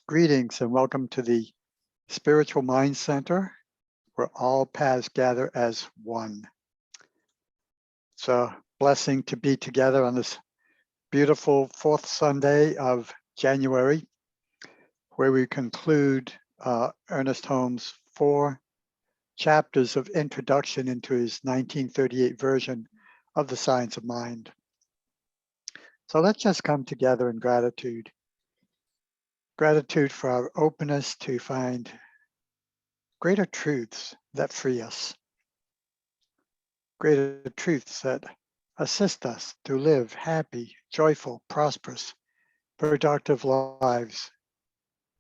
Greetings and welcome to the Spiritual Mind Center, where all paths gather as one. It's a blessing to be together on this beautiful fourth Sunday of January, where we conclude Ernest Holmes' 4 chapters of introduction into his 1938 version of The Science of Mind. So let's just come together in gratitude. Gratitude for our openness to find greater truths that free us, greater truths that assist us to live happy, joyful, prosperous, productive lives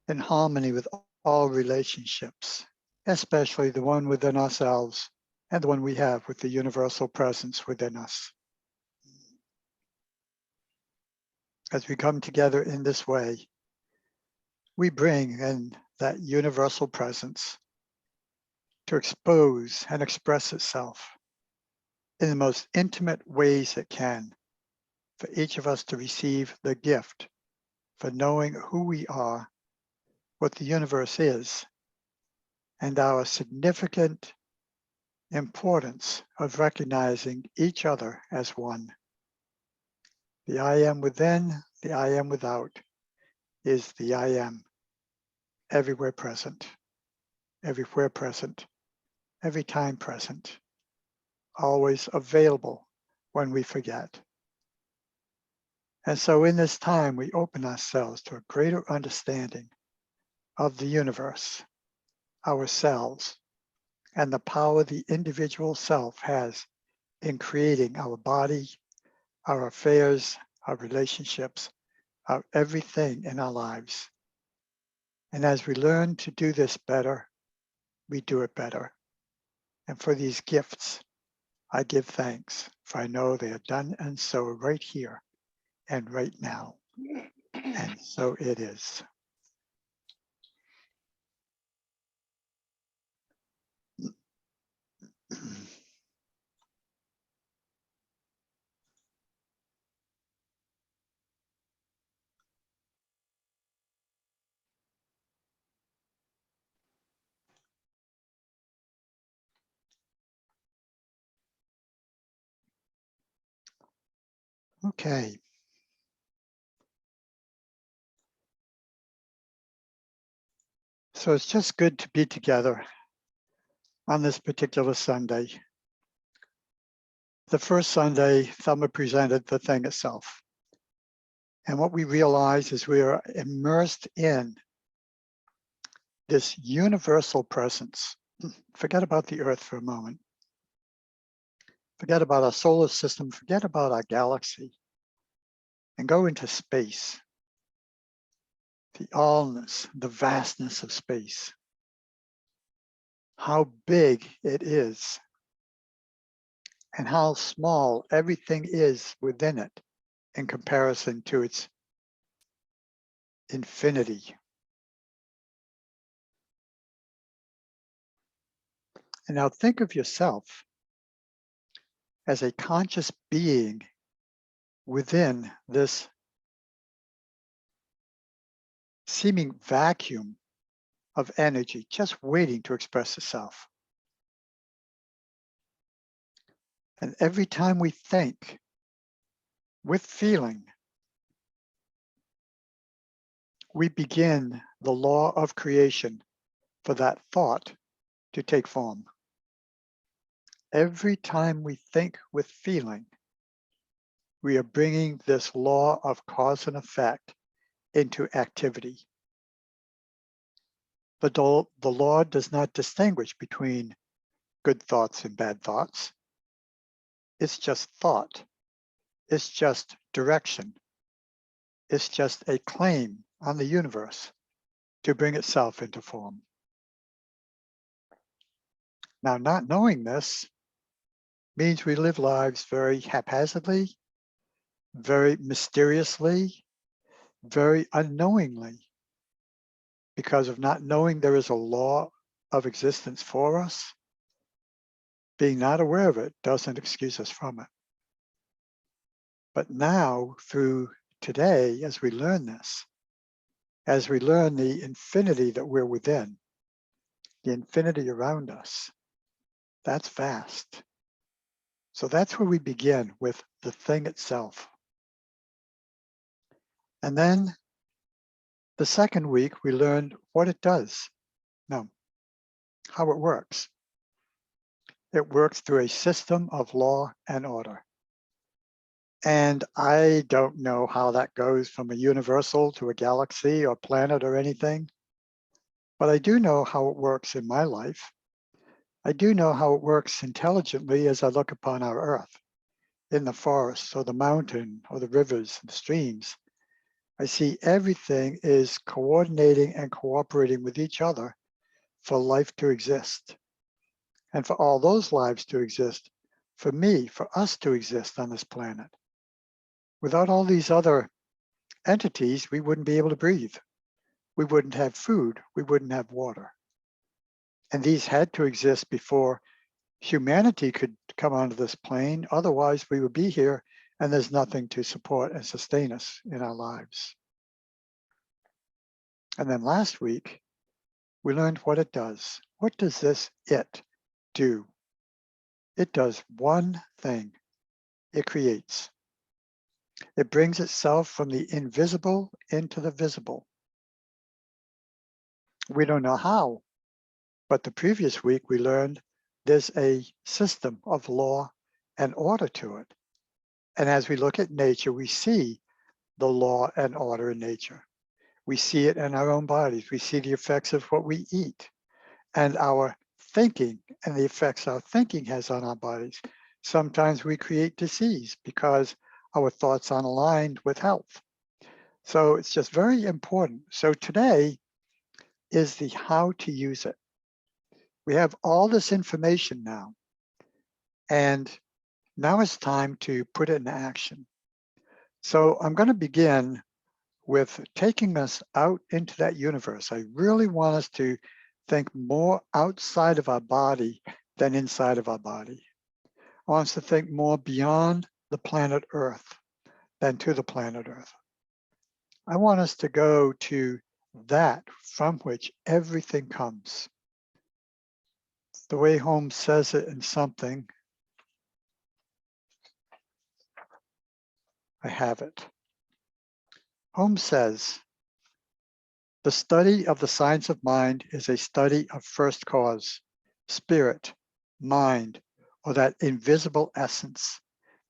in harmony with all relationships, especially the one within ourselves and the one we have with the universal presence within us. As we come together in this way, we bring in that universal presence to expose and express itself in the most intimate ways it can, for each of us to receive the gift for knowing who we are, what the universe is, and our significant importance of recognizing each other as one. The I am within, the I am without, is the I am, everywhere present, every time present, always available when we forget. And so in this time, we open ourselves to a greater understanding of the universe, ourselves, and the power the individual self has in creating our body, our affairs, our relationships, our everything in our lives. And as we learn to do this better, we do it better. And for these gifts, I give thanks, for I know they are done and so right here and right now. And so it is. Okay. So it's just good to be together on this particular Sunday. The first Sunday, Thelma presented the thing itself. And what we realize is we are immersed in this universal presence. Forget about the Earth for a moment. Forget about our solar system, forget about our galaxy, and go into space. The allness, the vastness of space. How big it is, and how small everything is within it in comparison to its infinity. And now think of yourself as a conscious being within this seeming vacuum of energy, just waiting to express itself. And every time we think with feeling, we begin the law of creation for that thought to take form. Every time we think with feeling, we are bringing this law of cause and effect into activity. The law does not distinguish between good thoughts and bad thoughts. It's just thought. It's just direction. It's just a claim on the universe to bring itself into form. Now, not knowing this means we live lives very haphazardly, very mysteriously, very unknowingly. Because of not knowing there is a law of existence for us, being not aware of it doesn't excuse us from it. But now, through today, as we learn this, as we learn the infinity that we're within, the infinity around us, that's vast. So that's where we begin with the thing itself. And then the second week, we learned what it does. No, how it works. It works through a system of law and order. And I don't know how that goes from a universal to a galaxy or planet or anything, but I do know how it works in my life. I do know how it works intelligently as I look upon our earth, in the forests or the mountain or the rivers and the streams. I see everything is coordinating and cooperating with each other for life to exist. And for all those lives to exist, for me, for us to exist on this planet. Without all these other entities, we wouldn't be able to breathe. We wouldn't have food. We wouldn't have water. And these had to exist before humanity could come onto this plane. Otherwise, we would be here and there's nothing to support and sustain us in our lives. And then last week, we learned what it does. What does this it do? It does one thing. It creates. It brings itself from the invisible into the visible. We don't know how, but the previous week we learned there's a system of law and order to it. And as we look at nature, we see the law and order in nature. We see it in our own bodies. We see the effects of what we eat and our thinking and the effects our thinking has on our bodies. Sometimes we create disease because our thoughts aren't aligned with health. So it's just very important. So today is the how to use it. We have all this information now, and now it's time to put it into action. So I'm going to begin with taking us out into that universe. I really want us to think more outside of our body than inside of our body. I want us to think more beyond the planet Earth than to the planet Earth. I want us to go to that from which everything comes. The way Holmes says it in something, I have it. Holmes says, the study of the science of mind is a study of first cause, spirit, mind, or that invisible essence,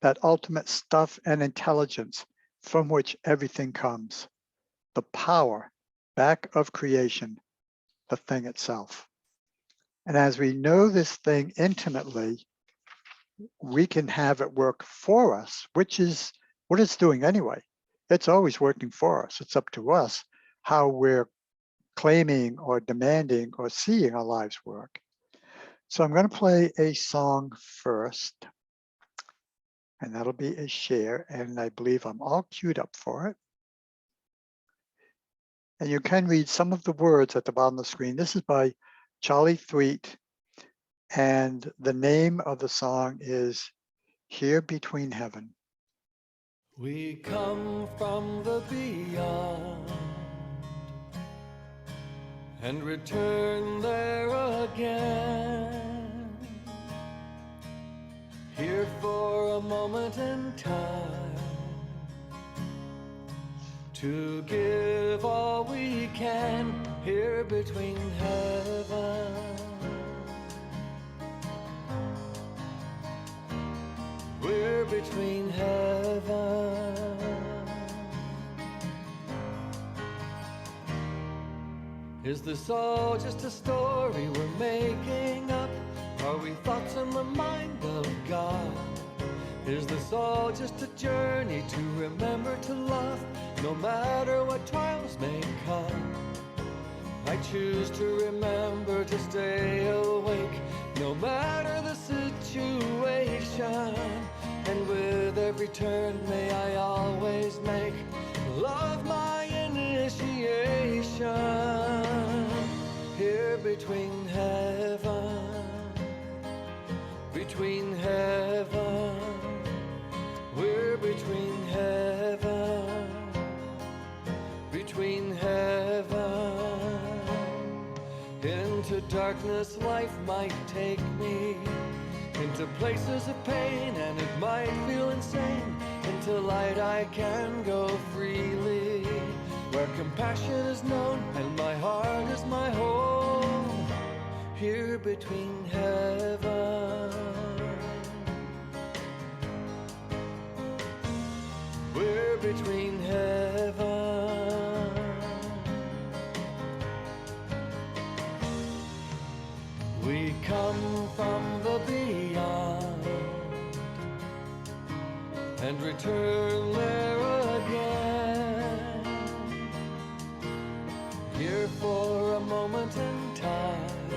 that ultimate stuff and intelligence from which everything comes, the power back of creation, the thing itself. And as we know this thing intimately, we can have it work for us, which is what it's doing anyway. It's always working for us. It's up to us how we're claiming or demanding or seeing our lives work. So I'm going to play a song first, and that'll be a share, and I believe I'm all queued up for it. And you can read some of the words at the bottom of the screen. This is by Charlie Thweet, and the name of the song is Here Between Heaven. We come from the beyond and return there again, here for a moment in time, to give all we can, here between heaven. We're between heaven. Is this all just a story we're making up? Are we thoughts in the mind of God? Is this all just a journey to remember to love, no matter what trials may come? I choose to remember to stay awake, no matter the situation. And with every turn, may I always make love my initiation. Here between heaven, between heaven, we're between heaven. darkness life might take me, into places of pain, and it might feel insane. Into light I can go freely, where compassion is known and my heart is my home, here between heaven. We're between heaven. We come from the beyond and return there again, here for a moment in time,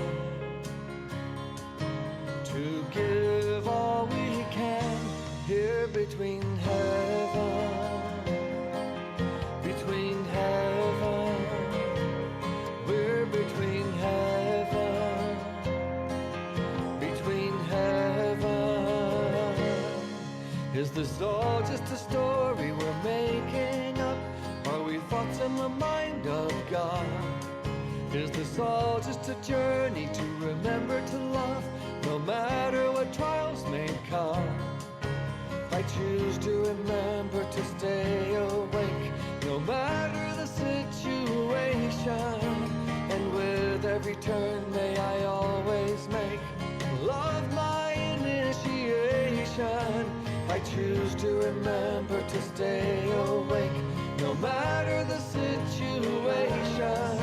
to give all we can, here between heaven, between heaven. We're between heaven, between heaven. Is this all just a story we're making up? Are we thoughts in the mind of God? Is this all just a journey to remember to love, no matter what trials may come? I choose to remember to stay awake, no matter the situation. And with every turn may I always make love my initiation. I choose to remember to stay awake, no matter the situation.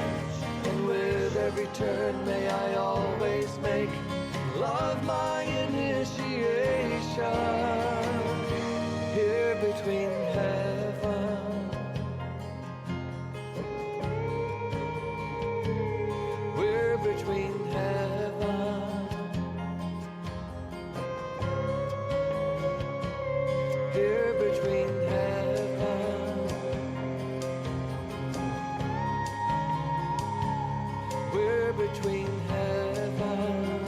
And with every turn may I always make love my initiation, here between heaven. We're between heaven, here between heaven. We're between heaven.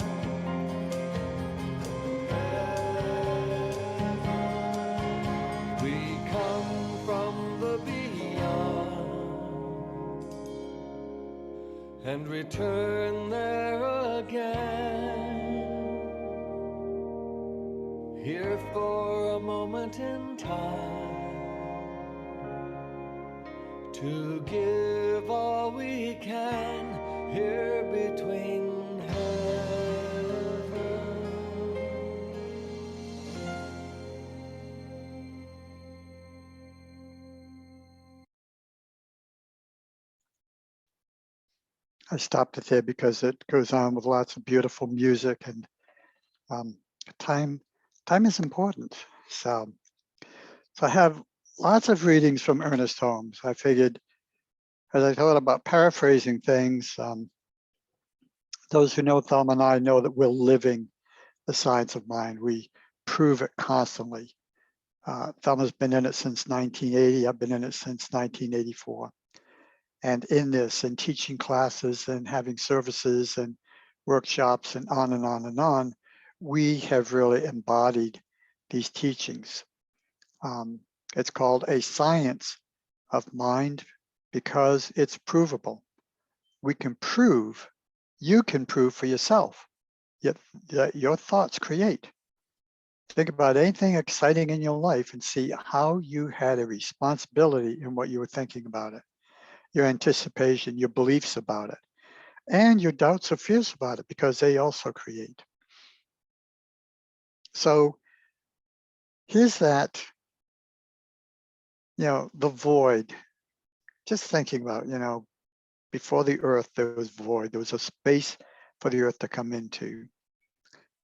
We come from the beyond and return there again, here for a moment in time, to give all we can, here between heaven. I stopped it there because it goes on with lots of beautiful music, and time is important. So I have lots of readings from Ernest Holmes. I figured, as I thought about paraphrasing things, those who know Thelma and I know that we're living the science of mind. We prove it constantly. Thelma's been in it since 1980. I've been in it since 1984. And in this, and teaching classes and having services and workshops and on and on and on, we have really embodied these teachings. It's called a science of mind because it's provable. We can prove, you can prove for yourself that your thoughts create. Think about anything exciting in your life and see how you had a responsibility in what you were thinking about it, your anticipation, your beliefs about it, and your doubts or fears about it, because they also create. So here's that, the void. Just thinking about, before the earth, there was void. There was a space for the earth to come into.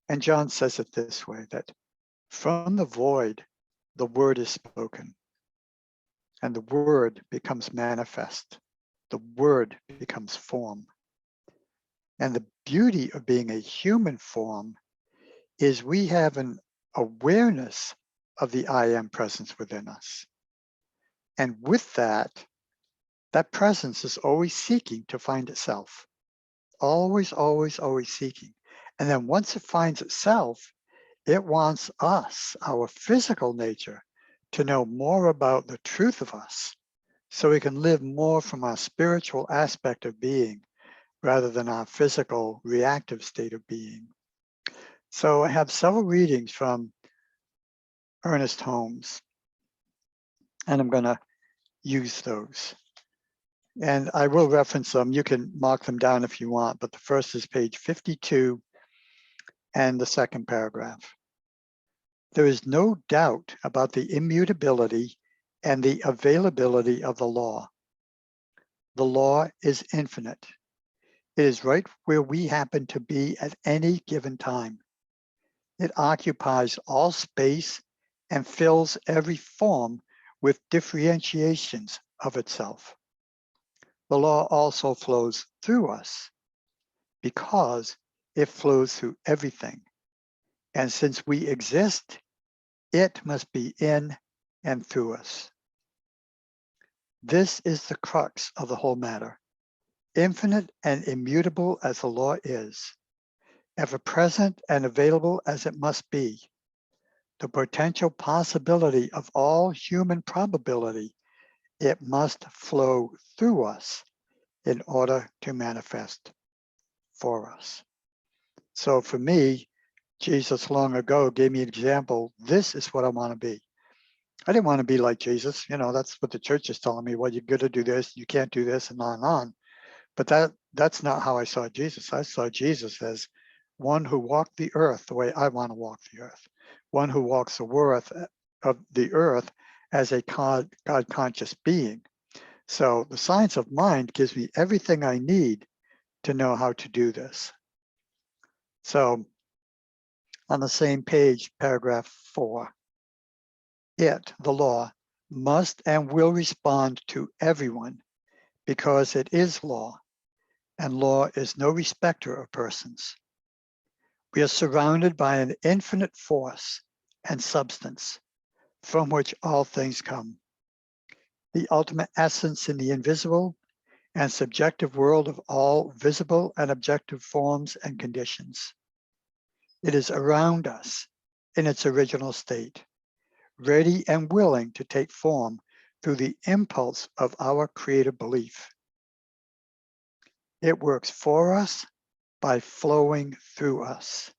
And John says it this way, that from the void, the word is spoken. And the word becomes manifest. The word becomes form. And the beauty of being a human form is we have an awareness of the I am presence within us. And with that presence is always seeking to find itself. Always, always, always seeking. And then once it finds itself, it wants us, our physical nature, to know more about the truth of us so we can live more from our spiritual aspect of being, rather than our physical reactive state of being. So I have several readings from Ernest Holmes, and I'm going to use those. And I will reference them. You can mark them down if you want, but the first is page 52 and the second paragraph. There is no doubt about the immutability and the availability of the law. The law is infinite. It is right where we happen to be at any given time. It occupies all space and fills every form with differentiations of itself. The law also flows through us because it flows through everything. And since we exist, it must be in and through us. This is the crux of the whole matter. Infinite and immutable as the law is, ever present and available as it must be, the potential possibility of all human probability, it must flow through us in order to manifest for us. So for me, Jesus long ago gave me an example. This is what I want to be. I didn't want to be like Jesus. You know, that's what the church is telling me. Well, you're going to do this, you can't do this, and on and on. But that's not how I saw Jesus. I saw Jesus as one who walked the earth the way I want to walk the earth, one who walks the earth as a God-conscious being. So the science of mind gives me everything I need to know how to do this. So on the same page, paragraph 4, it, the law, must and will respond to everyone because it is law, and law is no respecter of persons. We are surrounded by an infinite force and substance from which all things come. The ultimate essence in the invisible and subjective world of all visible and objective forms and conditions. It is around us in its original state, ready and willing to take form through the impulse of our creative belief. It works for us by flowing through us.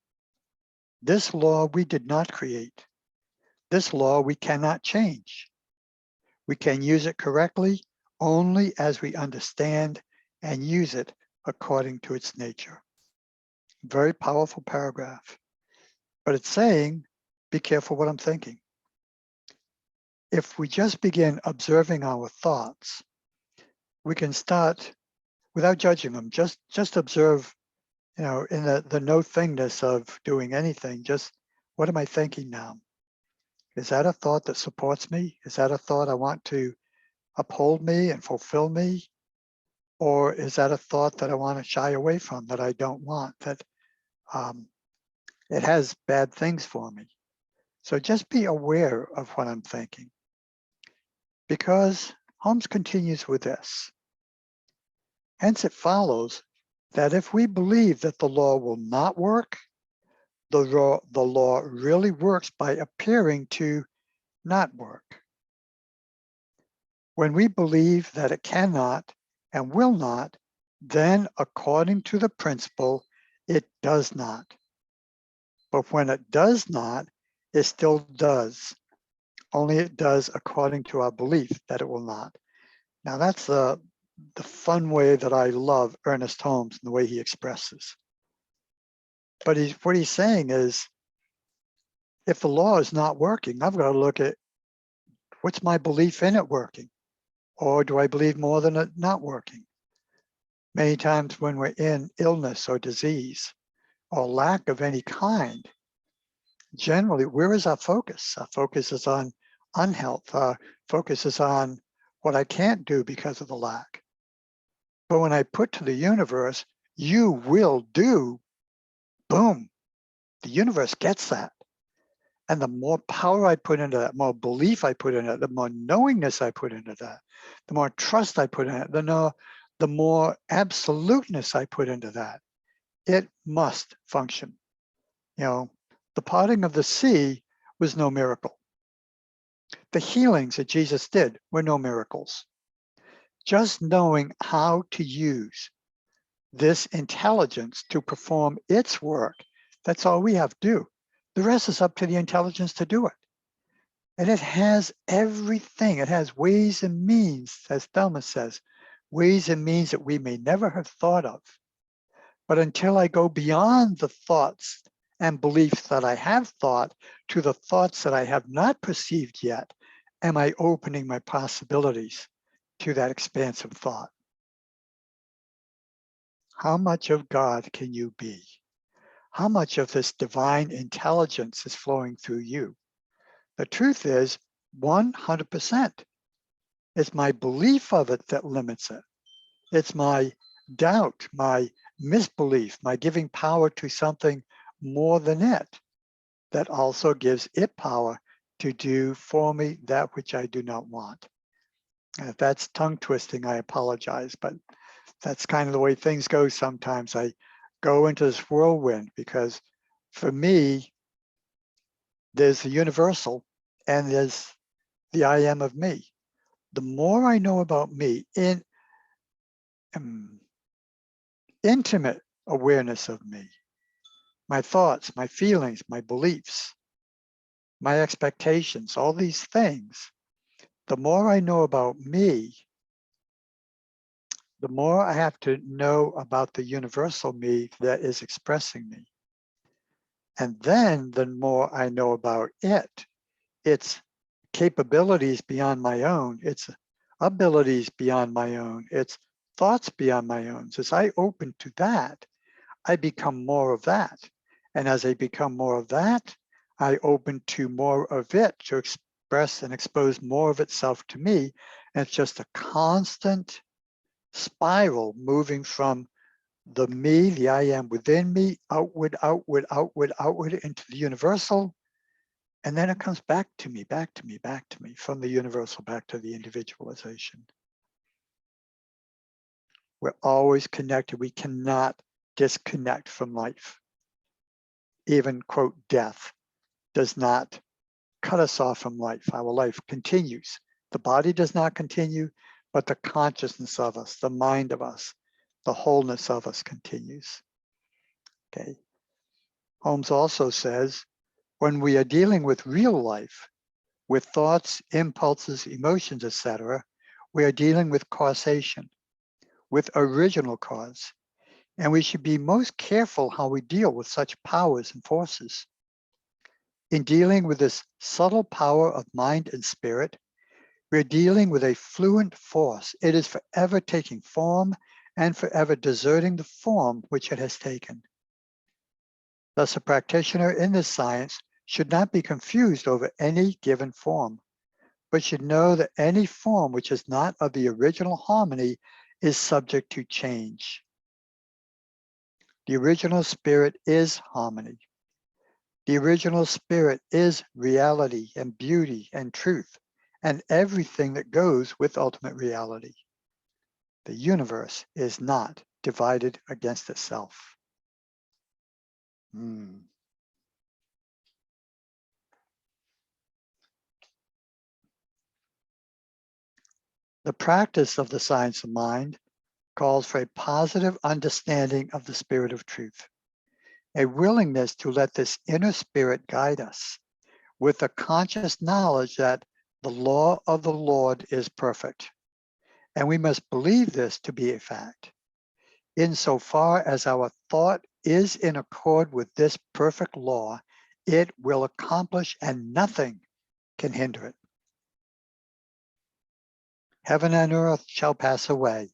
This law we did not create. This law we cannot change. We can use it correctly only as we understand and use it according to its nature. Very powerful paragraph, but it's saying, be careful what I'm thinking. If we just begin observing our thoughts, we can start without judging them, just observe, you know, in the no thingness of doing anything, just what am I thinking now? Is that a thought that supports me? Is that a thought I want to uphold me and fulfill me? Or is that a thought that I want to shy away from, that I don't want, that it has bad things for me? So just be aware of what I'm thinking. Because Holmes continues with this. Hence it follows that if we believe that the law will not work, the law really works by appearing to not work. When we believe that it cannot and will not, then according to the principle, it does not. But when it does not, it still does. Only it does according to our belief that it will not. Now that's the fun way that I love Ernest Holmes and the way he expresses. But what he's saying is, if the law is not working, I've got to look at what's my belief in it working, or do I believe more than it not working? Many times when we're in illness or disease or lack of any kind, generally, where is our focus? Our focus is on unhealth. Our focus is on what I can't do because of the lack. But when I put to the universe, you will do, boom, the universe gets that. And the more power I put into that, more belief I put in it, the more knowingness I put into that, the more trust I put in it, the more absoluteness I put into that, it must function. You know, the parting of the sea was no miracle. The healings that Jesus did were no miracles. Just knowing how to use this intelligence to perform its work. That's all we have to do. The rest is up to the intelligence to do it. And it has everything. It has ways and means, as Thelma says, ways and means that we may never have thought of. But until I go beyond the thoughts and beliefs that I have thought to the thoughts that I have not perceived yet, am I opening my possibilities to that expansive thought? How much of God can you be? How much of this divine intelligence is flowing through you? The truth is 100%. It's my belief of it that limits it. It's my doubt, my misbelief, my giving power to something more than it that also gives it power to do for me that which I do not want. And if that's tongue twisting, I apologize, but that's kind of the way things go sometimes. I go into this whirlwind because for me, there's the universal and there's the I am of me. The more I know about me in intimate awareness of me, my thoughts, my feelings, my beliefs, my expectations, all these things, the more I know about me, the more I have to know about the universal me that is expressing me. And then the more I know about it, its capabilities beyond my own, its abilities beyond my own, its thoughts beyond my own. So as I open to that, I become more of that. And as I become more of that, I open to more of it to express and expose more of itself to me. And it's just a constant spiral moving from the me, the I am within me, outward, outward, outward, outward into the universal. And then it comes back to me, back to me, back to me, from the universal back to the individualization. We're always connected. We cannot disconnect from life. Even, quote, death does not cut us off from life. Our life continues. The body does not continue, but the consciousness of us, the mind of us, the wholeness of us continues. Okay. Holmes also says, when we are dealing with real life, with thoughts, impulses, emotions, etc., we are dealing with causation, with original cause. And we should be most careful how we deal with such powers and forces. In dealing with this subtle power of mind and spirit, we're dealing with a fluent force. It is forever taking form and forever deserting the form which it has taken. Thus, a practitioner in this science should not be confused over any given form, but should know that any form which is not of the original harmony is subject to change. The original spirit is harmony. The original spirit is reality and beauty and truth and everything that goes with ultimate reality. The universe is not divided against itself. The practice of the science of mind calls for a positive understanding of the spirit of truth, a willingness to let this inner spirit guide us with a conscious knowledge that the law of the Lord is perfect. And we must believe this to be a fact. Insofar as our thought is in accord with this perfect law, it will accomplish and nothing can hinder it. Heaven and earth shall pass away,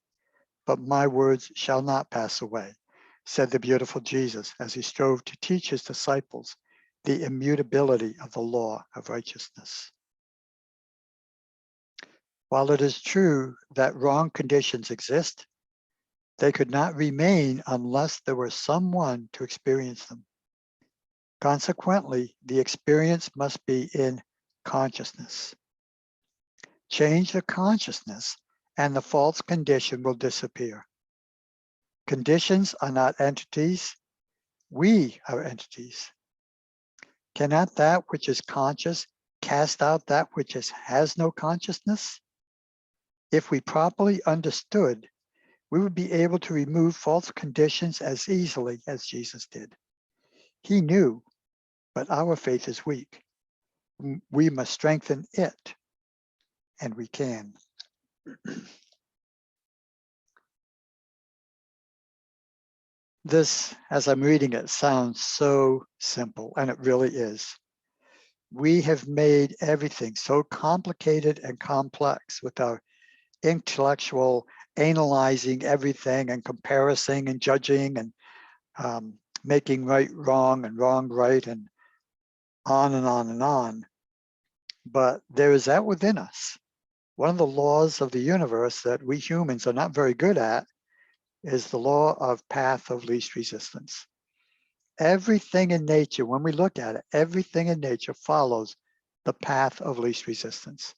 but my words shall not pass away, said the beautiful Jesus as he strove to teach his disciples the immutability of the law of righteousness. While it is true that wrong conditions exist, they could not remain unless there were someone to experience them. Consequently, the experience must be in consciousness. Change the consciousness and the false condition will disappear. Conditions are not entities. We are entities. Cannot that which is conscious cast out that which has no consciousness? If we properly understood, we would be able to remove false conditions as easily as Jesus did. He knew, but our faith is weak. We must strengthen it, and we can. This, as I'm reading it, sounds so simple, and it really is. We have made everything so complicated and complex with our intellectual analyzing everything and comparing and judging and making right wrong and wrong right and on and on and on. But there is that within us. One of the laws of the universe that we humans are not very good at is the law of path of least resistance. Everything in nature, when we look at it, everything in nature follows the path of least resistance.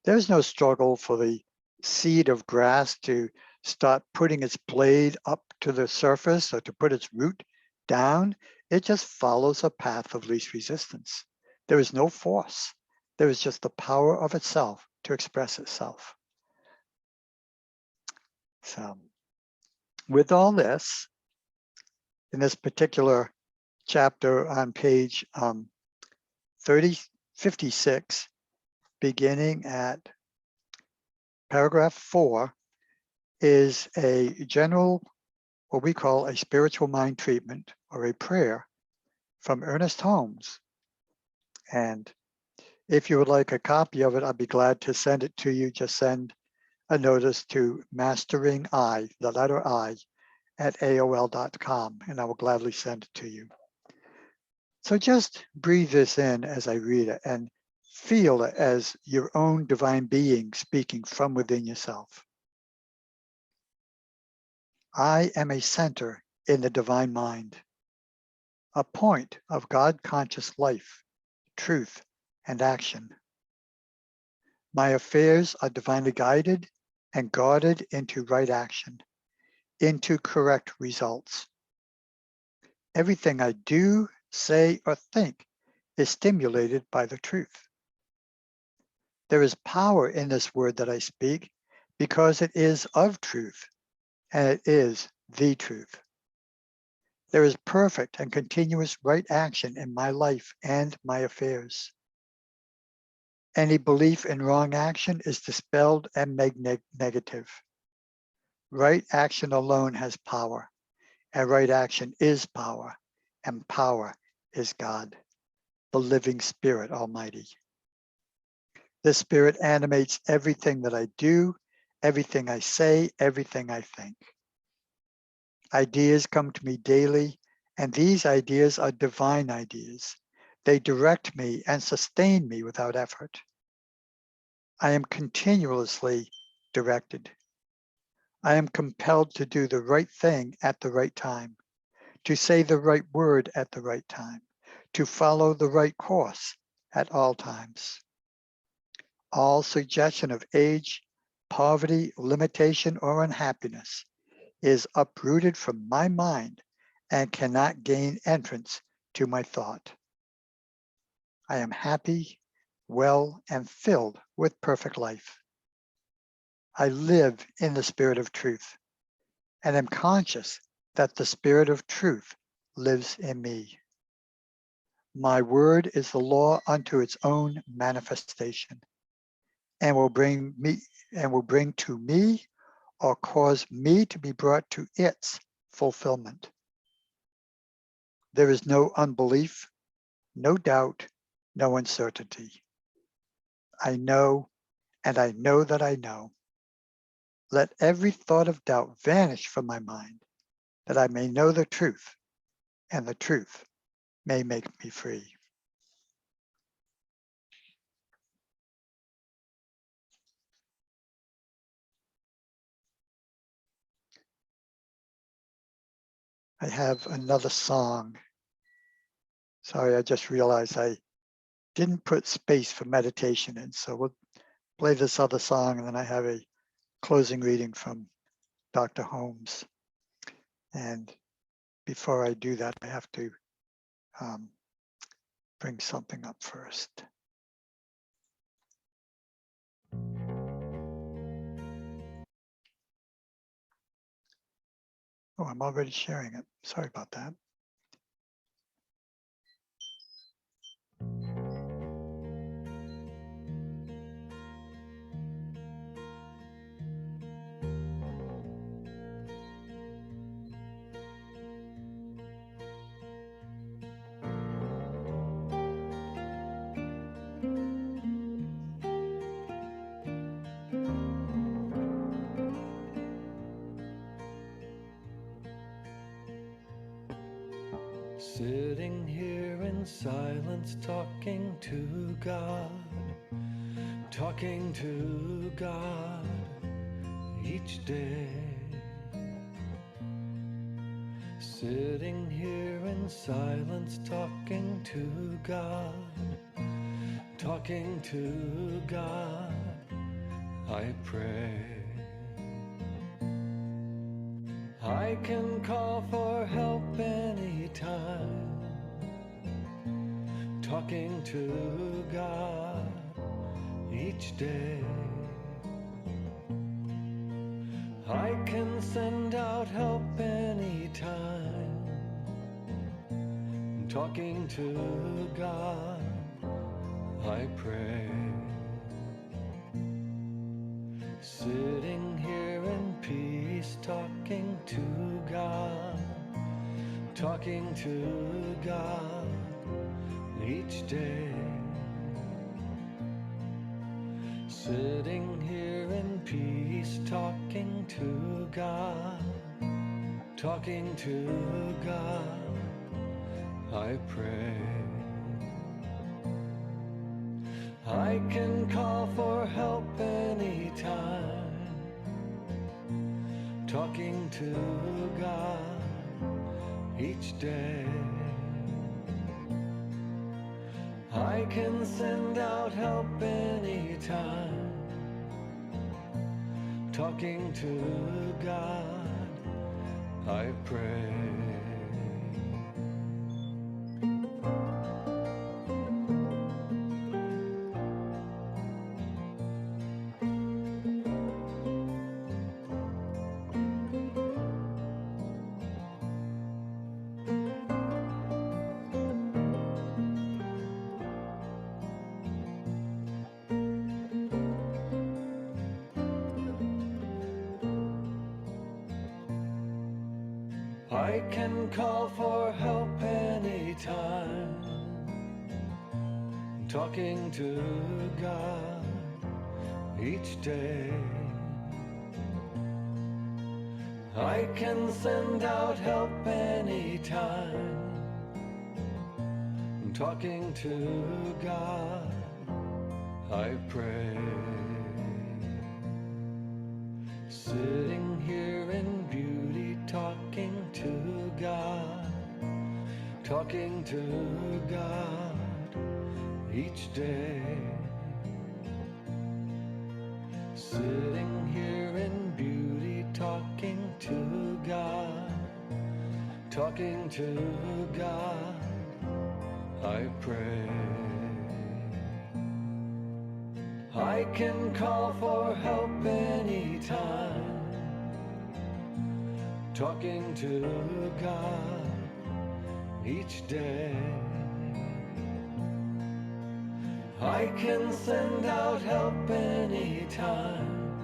There's no struggle for the seed of grass to start putting its blade up to the surface or to put its root down. It just follows a path of least resistance. There is no force. There is just the power of itself to express itself. So with all this, in this particular chapter on page 56, beginning at paragraph 4, is a general, what we call a spiritual mind treatment or a prayer from Ernest Holmes. And if you would like a copy of it, I'd be glad to send it to you. Just send a notice to mastering I, the letter I, at AOL.com, and I will gladly send it to you. So just breathe this in as I read it and feel it as your own divine being speaking from within yourself. I am a center in the divine mind, a point of God-conscious life, truth, and action. My affairs are divinely guided and guarded into right action, into correct results. Everything I do, say, or think is stimulated by the truth. There is power in this word that I speak because it is of truth, and it is the truth. There is perfect and continuous right action in my life and my affairs. Any belief in wrong action is dispelled and made negative. Right action alone has power, and right action is power, and power is God, the living Spirit Almighty. This Spirit animates everything that I do, everything I say, everything I think. Ideas come to me daily, and these ideas are divine ideas. They direct me and sustain me without effort. I am continuously directed. I am compelled to do the right thing at the right time, to say the right word at the right time, to follow the right course at all times. All suggestion of age, poverty, limitation, or unhappiness is uprooted from my mind and cannot gain entrance to my thought. I am happy, well, and filled with perfect life. I live in the spirit of truth and am conscious that the spirit of truth lives in me. My word is the law unto its own manifestation and will bring to me or cause me to be brought to its fulfillment. There is no unbelief, no doubt, no uncertainty. I know, and I know that I know. Let every thought of doubt vanish from my mind, that I may know the truth, and the truth may make me free. I have another song. Sorry, I just realized I didn't put space for meditation in, so we'll play this other song, and then I have a closing reading from Dr. Holmes. And before I do that, I have to bring something up first. Oh, I'm already sharing it. Sorry about that. Sitting here in silence, talking to God, talking to God each day. Sitting here in silence, talking to God, talking to God, I pray. I can call for help anytime, talking to God each day. I can send out help anytime, talking to God, I pray. Sitting here in peace, talking to God, talking to God each day. Sitting here in peace, talking to God, talking to God, I pray. I can call for help anytime, talking to God each day. I can send out help anytime, talking to God, I pray. I can call for help anytime, talking to God each day. I can send out help anytime, talking to God, I pray. Sitting here in beauty, talking to God, talking to God each day. Sitting here in beauty, talking to God, talking to God, I pray. I can call for help anytime, talking to God each day. I can send out help anytime,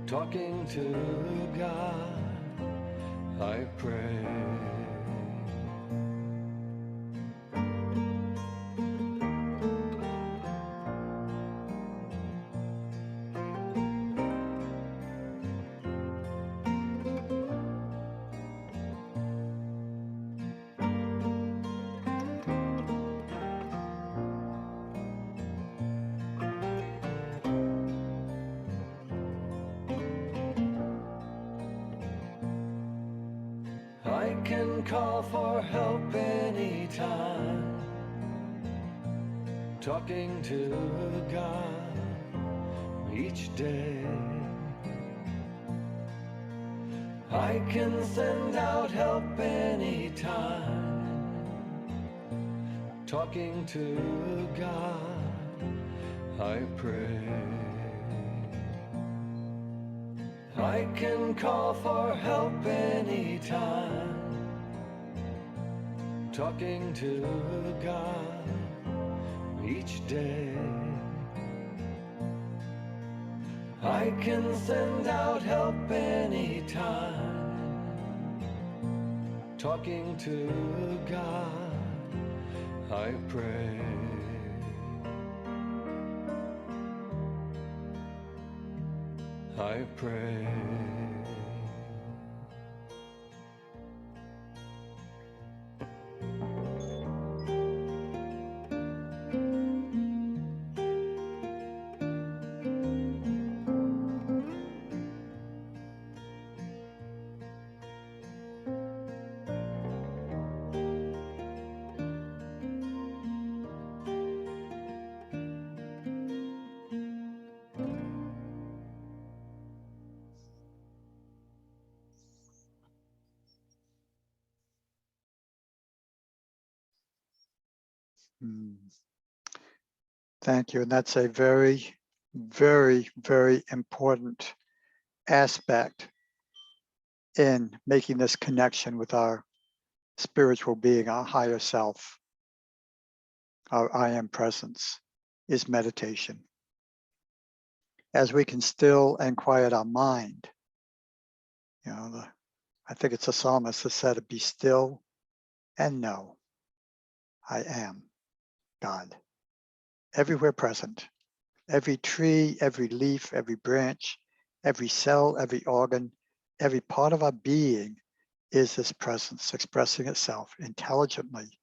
talking to God, I pray. I can call for help anytime, talking to God each day. I can send out help anytime, talking to God, I pray. I can call for help anytime. Talking to God each day. I can send out help anytime. Talking to God, I pray. I pray. Mm. Thank you. And that's a very, very, very important aspect in making this connection with our spiritual being, our higher self, our I am presence, is meditation. As we can still and quiet our mind, I think it's a psalmist that said, "Be still and know I am God." Everywhere present, every tree, every leaf, every branch, every cell, every organ, every part of our being is this presence expressing itself intelligently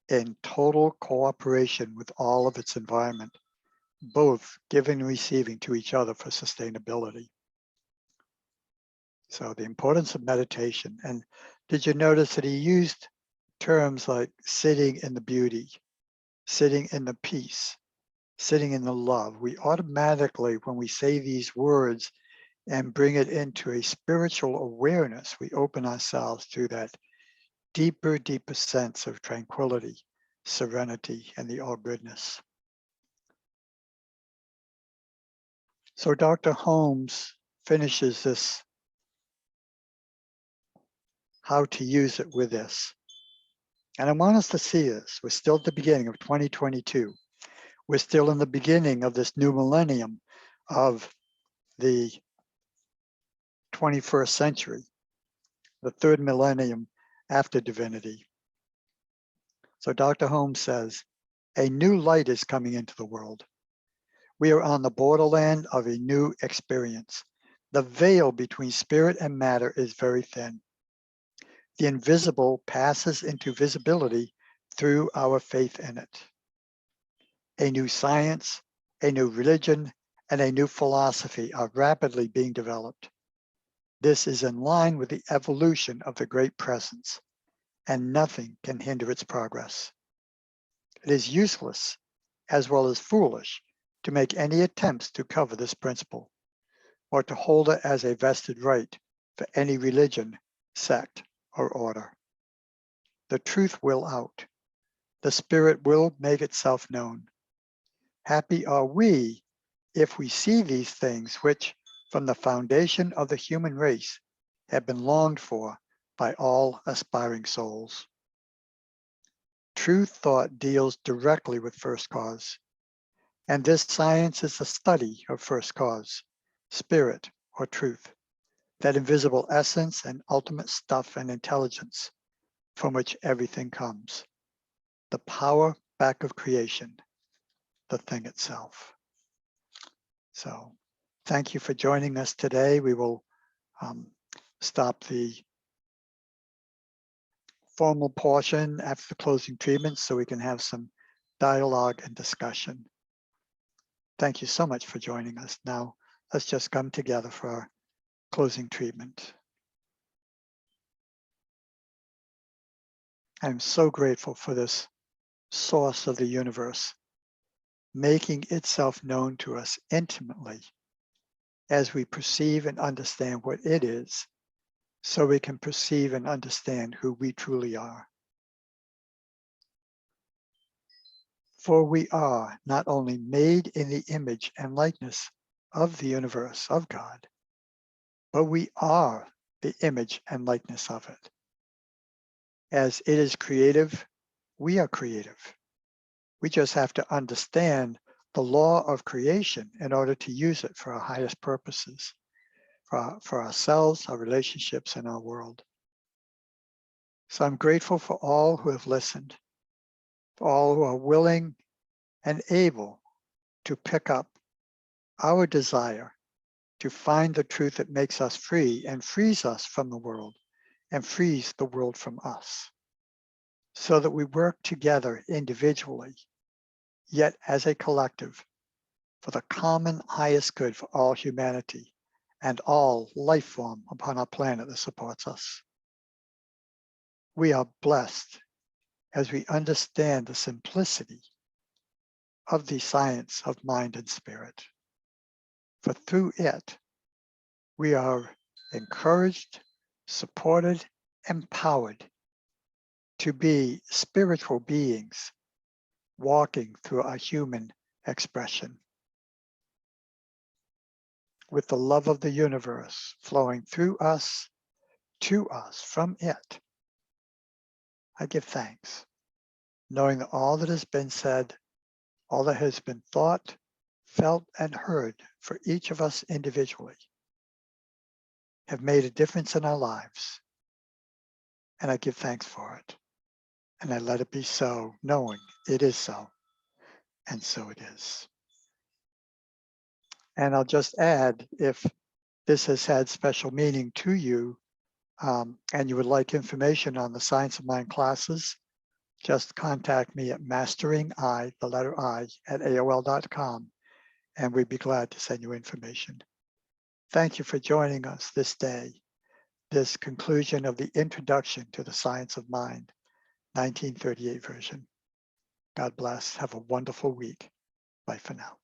in total cooperation with all of its environment, both giving and receiving to each other for sustainability. So the importance of meditation. And did you notice that he used terms like sitting in the beauty, sitting in the peace, sitting in the love? We automatically, when we say these words and bring it into a spiritual awareness, we open ourselves to that deeper, deeper sense of tranquility, serenity, and the all goodness. So Dr. Holmes finishes this, how to use it with this. And I want us to see this. We're still at the beginning of 2022. We're still in the beginning of this new millennium of the 21st century, the third millennium after divinity. So Dr. Holmes says, a new light is coming into the world. We are on the borderland of a new experience. The veil between spirit and matter is very thin. The invisible passes into visibility through our faith in it. A new science, a new religion, and a new philosophy are rapidly being developed. This is in line with the evolution of the great presence, and nothing can hinder its progress. It is useless, as well as foolish, to make any attempts to cover this principle, or to hold it as a vested right for any religion, sect, or order. The truth will out. The spirit will make itself known. Happy are we if we see these things which, from the foundation of the human race, have been longed for by all aspiring souls. True thought deals directly with first cause, and this science is the study of first cause, spirit, or truth, that invisible essence and ultimate stuff and intelligence from which everything comes, the power back of creation, the thing itself. So thank you for joining us today. We will stop the formal portion after the closing treatment so we can have some dialogue and discussion. Thank you so much for joining us. Now let's just come together for our closing treatment. I'm so grateful for this source of the universe, making itself known to us intimately as we perceive and understand what it is, so we can perceive and understand who we truly are. For we are not only made in the image and likeness of the universe, of God, but we are the image and likeness of it. As it is creative, we are creative. We just have to understand the law of creation in order to use it for our highest purposes, for ourselves, our relationships, and our world. So I'm grateful for all who have listened, for all who are willing and able to pick up our desire to find the truth that makes us free and frees us from the world and frees the world from us, so that we work together individually, yet as a collective, for the common highest good for all humanity and all life form upon our planet that supports us. We are blessed as we understand the simplicity of the science of mind and spirit. For through it, we are encouraged, supported, empowered to be spiritual beings walking through our human expression, with the love of the universe flowing through us, to us, from it. I give thanks, knowing that all that has been said, all that has been thought, felt, and heard for each of us individually have made a difference in our lives. And I give thanks for it. And I let it be so, knowing it is so. And so it is. And I'll just add, if this has had special meaning to you, and you would like information on the Science of Mind classes, just contact me at masteringi, the letter I, at AOL.com, and we'd be glad to send you information. Thank you for joining us this day, this conclusion of the Introduction to the Science of Mind, 1938 version. God bless. Have a wonderful week. Bye for now.